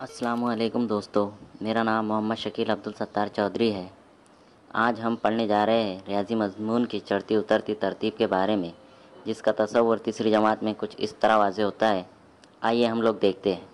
अस्सलामुअलैकुम दोस्तों, मेरा नाम मोहम्मद शकील अब्दुल सत्तार चौधरी है। आज हम पढ़ने जा रहे हैं रियाजी मज़मून की चढ़ती उतरती तरतीब के बारे में, जिसका तसव्वुर तीसरी जमात में कुछ इस तरह वाज़े होता है। आइए हम लोग देखते हैं।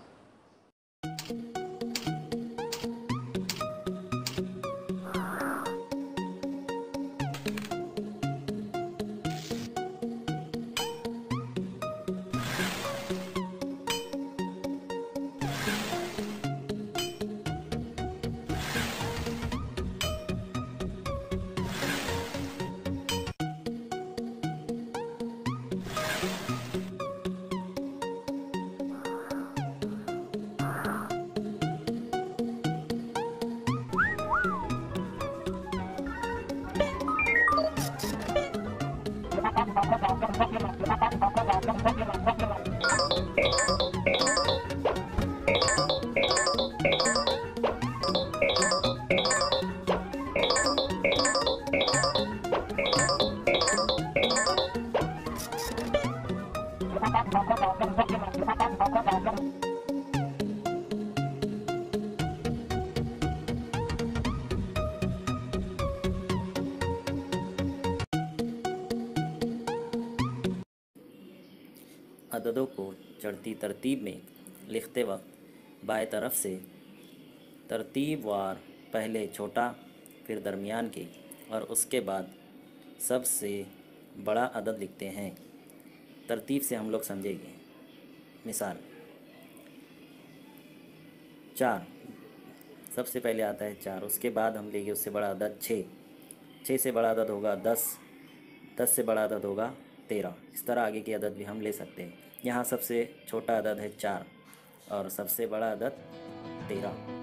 अददों को चढ़ती तरतीब में लिखते वक्त बाएं तरफ से तरतीबवार पहले छोटा, फिर दरमियान के और उसके बाद सबसे बड़ा अदद लिखते हैं। तरतीब से हम लोग समझेंगे। मिसाल 4, सबसे पहले आता है 4, उसके बाद हम लेंगे उससे बड़ा अदद 6, 6 से बड़ा अदद होगा 10, 10 से बड़ा अदद होगा 13। इस तरह आगे के अदद भी हम ले सकते हैं। यहाँ सबसे छोटा अदद है 4 और सबसे बड़ा अदद 13।